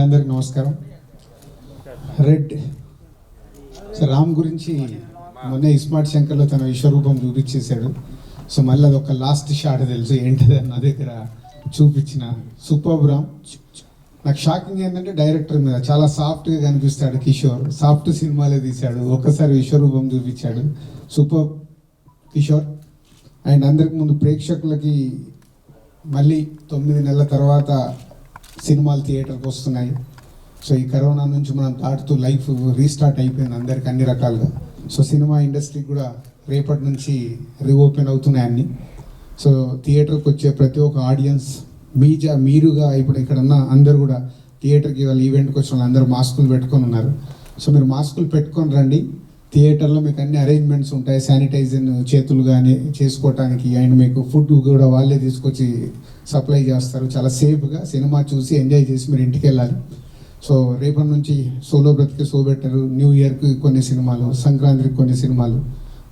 అందరికి నమస్కారం. Red so Ram గురించి మొన్న ఇస్మార్ట్ శంకర్లో తన విశ్వరూపం చూపించేశాడు. సో మళ్ళీ అది ఒక లాస్ట్ షాట్ తెలుసు ఏంటిది నా దగ్గర చూపించిన సూపర్ రామ్. నాకు షాకింగ్ ఏంటంటే డైరెక్టర్ మీద చాలా సాఫ్ట్గా కనిపిస్తాడు కిషోర్. సాఫ్ట్ సినిమాలే తీశాడు, ఒక్కసారి విశ్వరూపం చూపించాడు. సూపర్ కిషోర్. అండ్ అందరికి ముందు ప్రేక్షకులకి మళ్ళీ 9 నెలల తర్వాత సినిమాలు థియేటర్కి వస్తున్నాయి. సో ఈ కరోనా నుంచి మనం దాటుతూ లైఫ్ రీస్టార్ట్ అయిపోయింది అందరికి అన్ని రకాలుగా. సో సినిమా ఇండస్ట్రీకి కూడా రేపటి నుంచి రీఓపెన్ అవుతున్నాయి అన్నీ. సో థియేటర్కి వచ్చే ప్రతి ఒక్క ఆడియన్స్ మీరుగా ఇప్పుడు ఇక్కడన్నా అందరు కూడా థియేటర్కి వాళ్ళ ఈవెంట్కి వచ్చిన వాళ్ళు అందరూ మాస్కులు పెట్టుకొని ఉన్నారు. సో మీరు మాస్కులు పెట్టుకొని రండి. థియేటర్లో మీకు అన్ని అరేంజ్మెంట్స్ ఉంటాయి, శానిటైజర్ చేతులు కానీ చేసుకోవటానికి. అండ్ మీకు ఫుడ్ కూడా వాళ్ళే తీసుకొచ్చి సప్లై చేస్తారు. చాలా సేఫ్గా సినిమా చూసి ఎంజాయ్ చేసి మీరు ఇంటికి వెళ్ళాలి. సో రేపటి నుంచి సోలో బ్రతికి సో బెటర్, న్యూ ఇయర్కి కొన్ని సినిమాలు, సంక్రాంతికి కొన్ని సినిమాలు,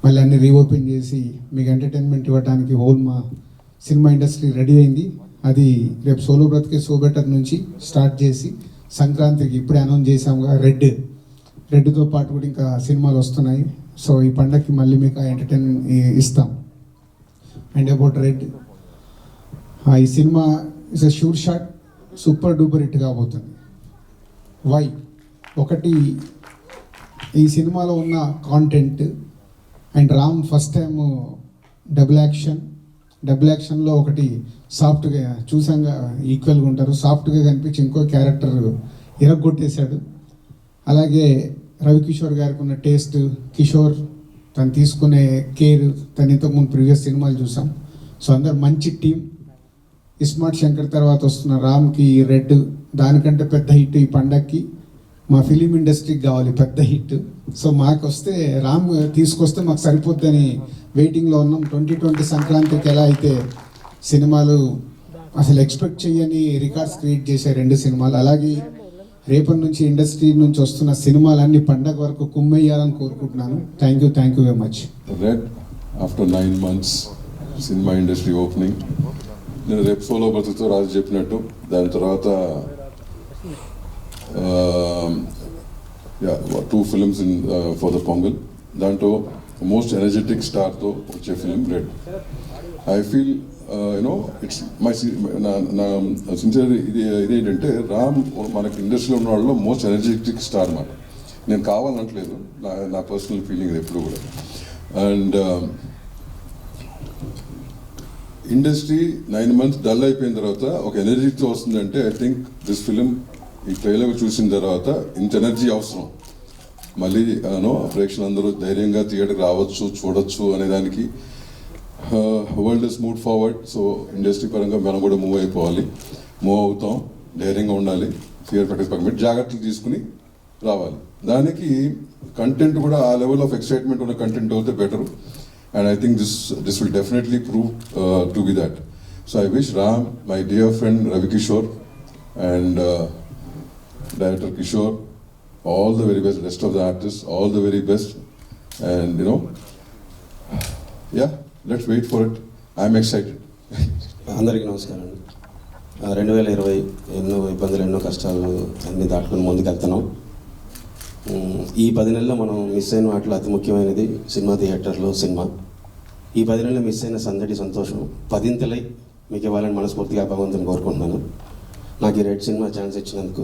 మళ్ళీ అన్ని రీఓపెన్ చేసి మీకు ఎంటర్టైన్మెంట్ ఇవ్వడానికి హోల్ మా సినిమా ఇండస్ట్రీ రెడీ అయింది. అది రేపు సోలో బ్రతికి సో బెటర్ నుంచి స్టార్ట్ చేసి సంక్రాంతికి ఇప్పుడే అనౌన్స్ చేసాముగా రెడ్తో పాటు కూడా ఇంకా సినిమాలు వస్తున్నాయి. సో ఈ పండగకి మళ్ళీ మీకు ఎంటర్టైన్మెంట్ ఇస్తాం. అండ్ అబౌట్ రెడ్, ఈ సినిమా is a sure shot, super duper hit కాబోతుంది. వై? ఒకటి, ఈ సినిమాలో ఉన్న content and Ram first time double యాక్షన్లో ఒకటి సాఫ్ట్గా చూసాగా ఈక్వల్గా ఉంటారు, సాఫ్ట్గా కనిపించి ఇంకో క్యారెక్టర్ ఇరగొట్టేశాడు. అలాగే రవికిషోర్ గారికి ఉన్న టేస్ట్, కిషోర్ తను తీసుకునే కేర్, తను ఇంతకుముందు ప్రీవియస్ సినిమాలు చూసాం. సో అందరు మంచి టీం. ఇస్మార్ట్ శంకర్ తర్వాత వస్తున్న రామ్కి రెడ్ దానికంటే పెద్ద హిట్ ఈ పండగకి మా ఫిలిం ఇండస్ట్రీకి కావాలి పెద్ద హిట్. సో మాకు వస్తే రామ్ తీసుకొస్తే మాకు సరిపోద్దని వెయిటింగ్లో ఉన్నాం. 2020 సంక్రాంతికి ఎలా అయితే సినిమాలు అసలు ఎక్స్పెక్ట్ చేయని రికార్డ్స్ క్రియేట్ చేసే 2 సినిమాలు, అలాగే రేపటి నుంచి ఇండస్ట్రీ నుంచి వస్తున్న సినిమాలన్నీ పండగ వరకు కుమ్మేయాలని కోరుకుంటున్నాను. Thank you very much. Red after 9 months cinema industry opening. నేను రేపు సోలో బ్రతుకుతో రాజు చెప్పినట్టు దాని తర్వాత 2 films ఫర్ ద పొంగల్. దాంట్లో మోస్ట్ ఎనర్జెటిక్ స్టార్తో వచ్చే film red. I feel it's my నా సిన్సియర్ ఇదేంటంటే రామ్ మనకి ఇండస్ట్రీలో ఉన్న వాళ్ళలో మోస్ట్ ఎనర్జెటిక్ స్టార్ అన్నమాట. నేను కావాలనట్లేదు, నా పర్సనల్ ఫీలింగ్ ఎప్పుడు కూడా. అండ్ ఇండస్ట్రీ 9 months డల్ అయిపోయిన తర్వాత ఒక ఎనర్జీతో వస్తుందంటే ఐ థింక్ దిస్ ఫిలిం ఈ ట్రైలర్ చూసిన తర్వాత ఇంత ఎనర్జీ అవసరం. మళ్ళీ ప్రేక్షకులందరూ ధైర్యంగా థియేటర్కి రావచ్చు, చూడొచ్చు అనేదానికి world is move forward. So industry పరంగా మనం కూడా మూవ్ అవుతాం, ధైర్యంగా ఉండాలి, ఫియర్ ప్రాక్టీస్ పక్కన జాగ్రత్తలు తీసుకుని రావాలి. దానికి కంటెంట్ కూడా ఆ లెవెల్ ఆఫ్ ఎక్సైట్మెంట్ ఉన్న కంటెంట్ అవుతే better. And I think this will definitely prove to be that. So I wish Ram, my dear friend Ravi Kishore and director Kishore all the very best, rest of the artists all the very best. And let's wait for it. I'm excited. అందరికీ నమస్కారం. 2020 ఎన్నో ఇబ్బందులు, ఎన్నో కష్టాలు అన్నీ దాటుకుని ముందుకు వెళ్తున్నాం. ఈ 10 నెలల్లో మనం మిస్ అయిన వాటిలో అతి ముఖ్యమైనది సినిమా థియేటర్లో సినిమా. ఈ 10 నెలలు మిస్ అయిన సందడి, సంతోషం 10 మీకు ఇవ్వాలని మనస్ఫూర్తిగా భగవంతుని కోరుకుంటున్నాను. నాకు ఈ రెడ్ సినిమా ఛాన్స్ ఇచ్చినందుకు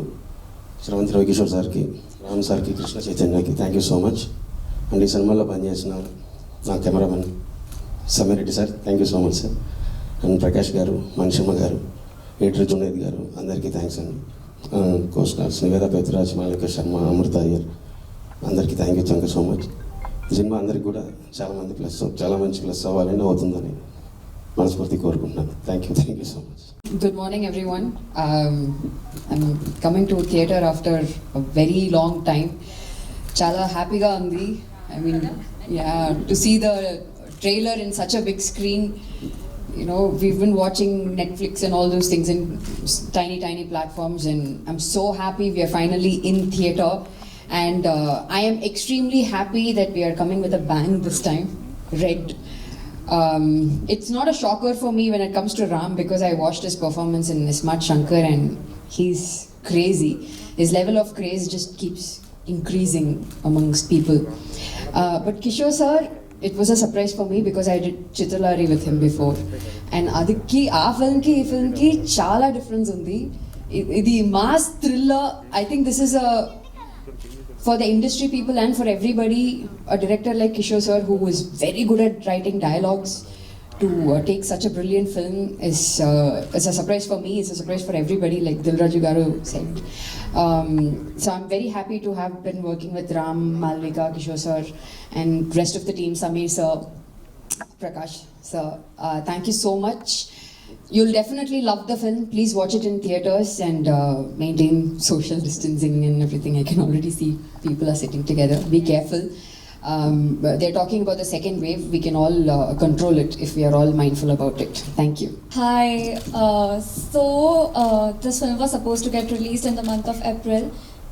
శ్రవంతి రవికిషోర్ సార్కి, రామ్ సార్కి, కృష్ణ చైతన్యకి thank you so much. And ఈ సినిమాలో పనిచేసిన నా cameraman Sameer Reddy sir, thank you so much sir. And Prakash garu, Manishamma garu, editor Juned garu, అందరికీ థ్యాంక్స్ అండి. కో స్టార్స్ నివేద పేతురాజ్, మాళవిక శర్మ, అమృత అయ్యర్, అందరికీ థ్యాంక్ యూ సో మచ్. ఈ సినిమా అందరికీ కూడా చాలా మంచి ప్లస్ అవ్వాలని అవుతుందని మనస్ఫూర్తి కోరుకుంటున్నాను. Thank you so much. Good morning, everyone. I'm coming to theatre after a very long time. Chala happy ga undi. I mean, yeah, to see the trailer in such a big screen. We've been watching Netflix and all those things in tiny platforms, and I'm so happy we are finally in theatre. And I am extremely happy that we are coming with a bang this time. Red. It's not a shocker for me when it comes to Ram, because I watched his performance in Ismaat Shankar and he's crazy. His level of craze just keeps increasing amongst people. But Kishore sir, it was a surprise for me because I did Chitralari with him before. And adiki aa film ki chala difference undi. Idi mass thriller. I think this is a, for the industry people and for everybody, a director like Kishore sir, who is very good at writing dialogues, to take such a brilliant film is a surprise for me. It's a surprise for everybody, like Dilraju Garu said. So I'm very happy to have been working with Ram, Malvika, Kishore sir, and rest of the team, Sameer sir, Prakash sir. Thank you so much. You'll definitely love the film. Please watch it in theaters and maintain social distancing and everything. I can already see people are sitting together. Be careful. They're talking about the second wave. We can all control it if we are all mindful about it. Thank you. Hi. This film was supposed to get released in the month of April,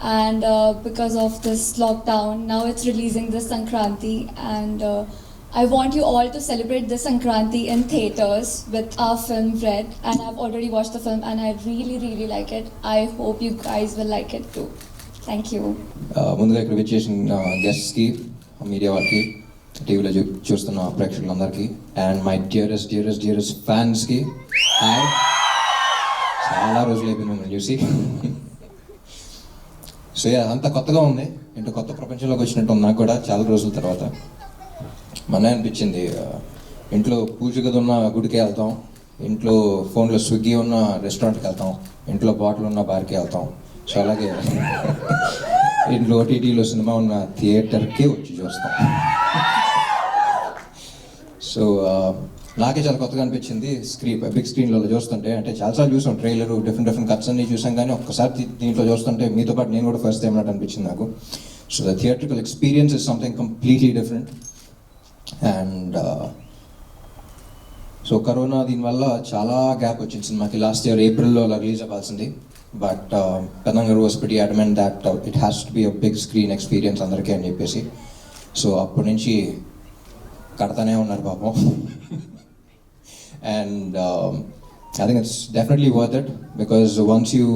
and because of this lockdown, now it's releasing this Sankranti, and I want you all to celebrate this Sankranti in theaters with our film Red, and I've already watched the film and I really like it. I hope you guys will like it too. Thank you. ముందుగా ఇక్కడ వచ్చేసిన గెస్ట్స్కి, media వారికి, టీవీలో చూస్తున్న ప్రేక్షకులందరికీ, and my dearest ఫ్యాన్స్కి hi. చాలా రోజులు అయిపోయింది మిమ్మల్ని చూసి. సో అంత కొత్తగా ఉంది, ఇంటూ కొత్త ప్రపంచంలోకి వచ్చినట్టు ఉంది నాకు కూడా చాలా రోజుల తర్వాత. మన అనిపించింది, ఇంట్లో పూజ గది ఉన్న గుడికి వెళ్తాం, ఇంట్లో ఫోన్లో స్విగ్గీ ఉన్న రెస్టారెంట్కి వెళ్తాం, ఇంట్లో బాటిల్ ఉన్న బార్కి వెళ్తాం. సో అలాగే ఇంట్లో ఓటీటీలో సినిమా ఉన్న థియేటర్కి వచ్చి చూస్తాం. సో నాకే చాలా కొత్తగా అనిపించింది బిగ్ స్క్రీన్లో చూస్తుంటే. అంటే చాలాసార్లు చూసాం ట్రైలర్, డిఫరెంట్ కట్స్ అన్ని చూసాం, కానీ ఒక్కసారి దీంట్లో చూస్తుంటే మీతో పాటు నేను కూడా ఫస్ట్ టైం అన్నట్టు అనిపించింది నాకు. So the theatrical experience is something completely different. And so corona దీనివల్ల చాలా గ్యాప్ వచ్చింది సినిమాకి. లాస్ట్ ఇయర్ ఏప్రిల్లో అలా రిలీజ్ అవ్వాల్సింది, బట్ పెద్దంగారు was pretty adamant that it has to be a big screen experience అందరికీ అని చెప్పేసి. సో అప్పటి నుంచి కడతానే ఉన్నారు పాపం. And I think it's definitely worth it, because once you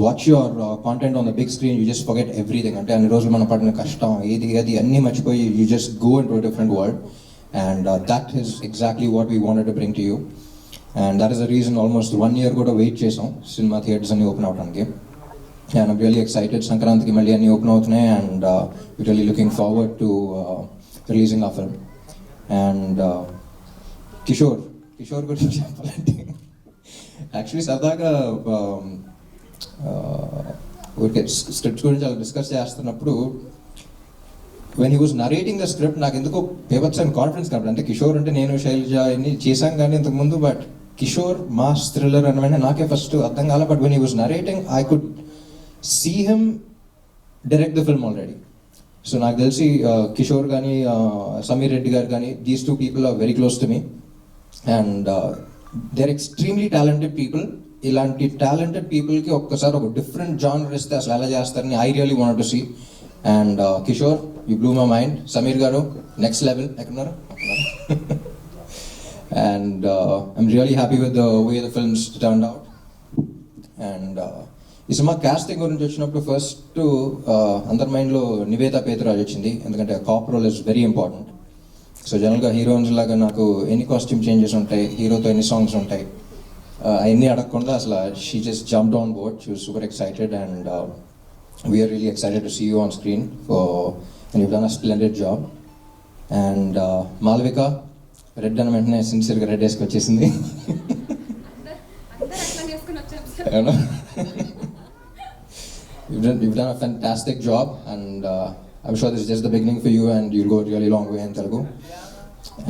watch your content on the big screen, you just forget everything. Ante anni rojulu mana padina kashtam edi anni marchipoyi, you just go into a different world, and that is exactly what we wanted to bring to you. And that is the reason almost 1 year kuda wait chesam cinema theaters anni open avdaniki. And I'm really excited. Sankranti ki malli anni open avutunayi, and we're really looking forward to releasing our film. And Kishore గురించి చెప్పాలంటే, actually సరదాగా ఊరికే scripts గురించి అలా discuss చేస్తున్నప్పుడు, when he was narrating the script, నాకు ఎందుకో papers and confidence కాబట్టి. అంటే కిషోర్ అంటే నేను శైలజ అన్ని చేశాం కానీ ఇంతకుముందు, బట్ కిషోర్ మాస్ థ్రిల్లర్ అని వెంటనే నాకే ఫస్ట్ అర్థం కాల. But when he was narrating, I could see him direct the film already. So నాకు తెలిసి కిషోర్ కానీ సమీర్ రెడ్డి గారు కానీ, these two people are very close to me. And they are extremely talented people. ఇలాంటి టాలెంటెడ్ పీపుల్కి ఒక్కసారి ఒక డిఫరెంట్ జానర్ ఇస్తే అసలు ఎలా చేస్తారని I really want to see. And Kishore, you blew my mind. Sameer గారు నెక్స్ట్ లెవెల్. ఎక్కడున్నారు? And I'm really happy with the way the films turned out. And ఈ సినిమా కాస్టింగ్ గురించి వచ్చినప్పుడు ఫస్ట్ అందరి మైండ్లో నివేతా పేతురాజ్ వచ్చింది, ఎందుకంటే cop role is very important. So జనరల్గా హీరోయిన్స్ లాగా నాకు ఎన్ని కాస్ట్యూమ్ చేంజెస్ ఉంటాయి, హీరోతో ఎన్ని సాంగ్స్ ఉంటాయి, అవన్నీ అడగకుండా అసలు she just jumped on board. She was super excited, and we're really excited to see you on screen and you done a splendid job. And Malvika, రెడ్ అని వెంటనే సిన్సియర్గా రెడ్ వేసుకు వచ్చేసింది. You've done a fantastic job, and I'm sure this is just the beginning for you, and you'll go a really long way in Telugu.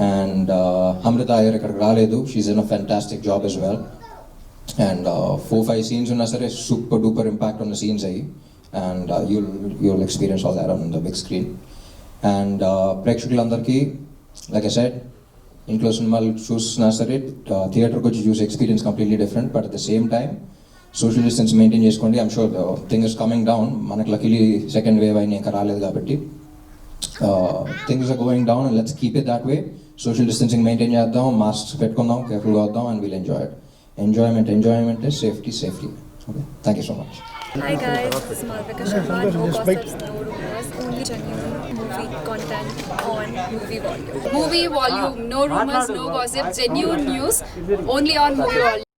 And Amrita Iyer ikkadiki raaledu, she's done a fantastic job as well. And 4-5 scenes unna sare super duper impact on the scenes ayi, and you'll experience all that on the big screen. And ప్రేక్షకులందరికీ, like I said, ఇంట్లో సినిమాలు చూసినా సరే థియేటర్కి వచ్చి చూసే experience completely different. But at the same time social distance maintain చేసుకోండి. I'm sure thing is coming down. మనకు లక్కీలీ సెకండ్ వేవ్ అయినా ఇంకా రాలేదు కాబట్టి things are going down, and let's keep it that way. Social distancing maintain చేద్దాం, mask పెట్టుకుందాం, కేర్ఫుల్గా వద్దాం, and will enjoy it. Enjoyment is safety. Okay, thank you so much. Hi guys, this is Malvika Sharma. No gossips, no rumors, only genuine movie content on Movie Volume. Movie Volume, no rumors, no gossip, genuine news, only on Movie Volume.